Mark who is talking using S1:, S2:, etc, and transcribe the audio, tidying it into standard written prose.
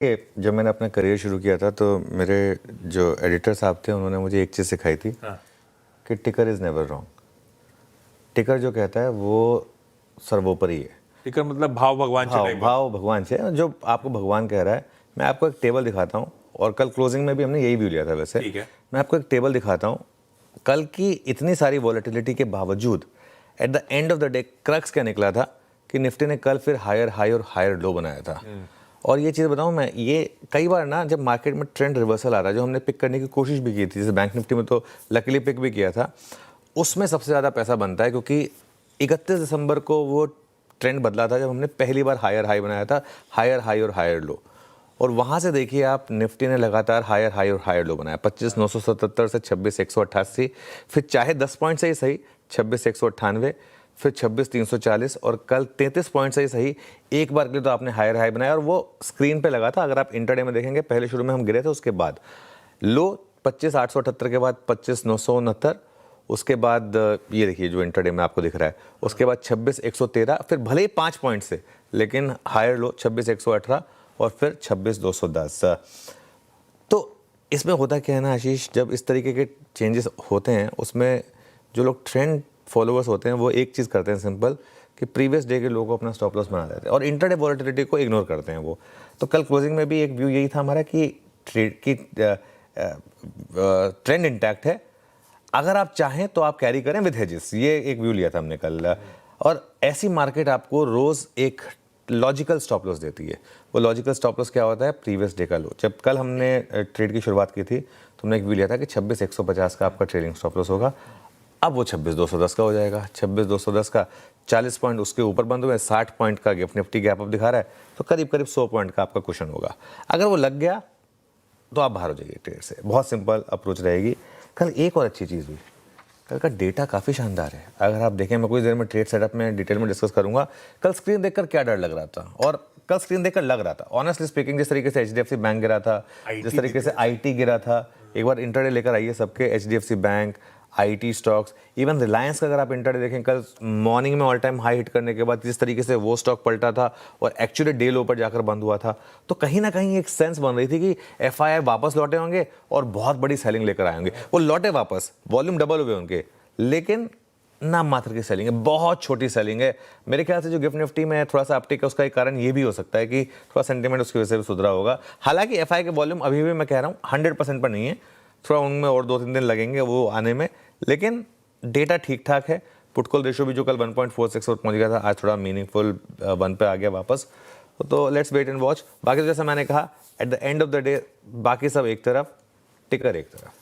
S1: जब मैंने अपना करियर शुरू किया था तो मेरे जो एडिटर साहब थे उन्होंने मुझे एक चीज़ सिखाई थी कि टिकर इज़ नेवर रॉन्ग। टिकर जो कहता है वो सर्वोपरि है।
S2: टिकर मतलब भाव भगवान
S1: भाव भगवान से जो आपको भगवान कह रहा है। मैं आपको एक टेबल दिखाता हूँ और कल क्लोजिंग में भी हमने यही व्यू लिया था। वैसे
S2: ठीक है।
S1: मैं आपको एक टेबल दिखाता हूँ। कल की इतनी सारी वॉलेटिलिटी के बावजूद at the end of the day crux क्या निकला था कि निफ्टी ने कल फिर हायर हाई और हायर लो बनाया था। और ये चीज़ बताऊँ मैं, ये कई बार ना जब मार्केट में ट्रेंड रिवर्सल आ रहा है, जो हमने पिक करने की कोशिश भी की थी, जैसे बैंक निफ्टी में तो लकीली पिक भी किया था, उसमें सबसे ज़्यादा पैसा बनता है क्योंकि 31 दिसंबर को वो ट्रेंड बदला था जब हमने पहली बार हायर हाई बनाया था, हायर हाई और हायर लो। और वहाँ से देखिए आप, निफ्टी ने लगातार हायर हाई और हायर लो बनाया, 25,977 से 26,188, फिर चाहे 10 पॉइंट से ही सही 26,198, फिर 26,340 और कल 33 पॉइंट से ही सही एक बार के लिए तो आपने हायर हाई बनाया और वो स्क्रीन पे लगा था। अगर आप इंटरडे में देखेंगे, पहले शुरू में हम गिरे थे, उसके बाद लो 25,878 के बाद 25,969, उसके बाद ये देखिए जो इंटरडे में आपको दिख रहा है, उसके बाद 26,113, फिर भले ही 5 पॉइंट से, लेकिन हायर लो 26,118 और फिर 26,210। तो इसमें होता क्या है ना आशीष, जब इस तरीके के चेंजेस होते हैं उसमें जो लोग ट्रेंड फॉलोअर्स होते हैं वो एक चीज़ करते हैं सिंपल, कि प्रीवियस डे के लोगों को अपना स्टॉप लॉस बना देते हैं और इंटरडे वॉलेटिलिटी को इग्नोर करते हैं वो। तो कल क्लोजिंग में भी एक व्यू यही था हमारा कि ट्रेड की ट्रेंड इंटैक्ट है, अगर आप चाहें तो आप कैरी करें विद हेजेस, ये एक व्यू लिया था हमने कल। और ऐसी मार्केट आपको रोज़ एक लॉजिकल स्टॉप लॉस देती है। वो लॉजिकल स्टॉप लॉस क्या होता है? प्रीवियस डे का लो। जब कल हमने ट्रेड की शुरुआत की थी तो हमने एक व्यू लिया था कि 26,150 का आपका ट्रेडिंग स्टॉप लॉस होगा। अब वो 26,210 का हो जाएगा। 26,210 का 40 पॉइंट उसके ऊपर बंद हुए, 60 पॉइंट का गिफ्ट निफ्टी गैप अप दिखा रहा है, तो करीब करीब 100 पॉइंट का आपका क्वेश्चन होगा। अगर वो लग गया तो आप बाहर हो जाइए ट्रेड से। बहुत सिंपल अप्रोच रहेगी। कल एक और अच्छी चीज़ हुई, कल का डेटा काफ़ी शानदार है। अगर आप देखें, मैं कुछ देर में ट्रेड सेटअप में डिटेल में डिस्कस करूंगा। कल स्क्रीन देखकर क्या डर लग रहा था, और कल स्क्रीन देखकर लग रहा था ऑनेस्टली स्पीकिंग, जिस तरीके से HDFC बैंक गिरा था, जिस तरीके से IT गिरा था, एक बार इंटरडे लेकर आइए सबके, HDFC bank, IT stocks, even Reliance का अगर आप इंटरडे देखें, कल मॉर्निंग में ऑल टाइम हाई हिट करने के बाद जिस तरीके से वो स्टॉक पलटा था और एक्चुअली डे लो पर जाकर बंद हुआ था, तो कहीं ना कहीं एक सेंस बन रही थी कि FII वापस लौटे होंगे और बहुत बड़ी सेलिंग लेकर आए होंगे। वो लौटे वापस, वॉल्यूम डबल हुए उनके, लेकिन नाम मात्र की सेलिंग है, बहुत छोटी सेलिंग है। मेरे ख्याल से जो गिफ्ट निफ्टी में थोड़ा सा अपटिक है, उसका एक कारण ये भी हो सकता है कि थोड़ा सेंटीमेंट उसकी वजह से भी सुधरा होगा। हालांकि FI के वॉल्यूम अभी भी मैं कह रहा हूँ 100% पर नहीं है, थोड़ा उनमें और 2-3 दिन लगेंगे वो आने में, लेकिन डेटा ठीक ठाक है। पुट कॉल रेशियो भी जो कल 1.46 पर पहुंच गया था, आज थोड़ा मीनिंगफुल 1 पे आ गया वापस। तो लेट्स वेट एंड वॉच। बाकी जैसा मैंने कहा, at the end of the day बाकी सब एक तरफ, टिकर एक तरफ।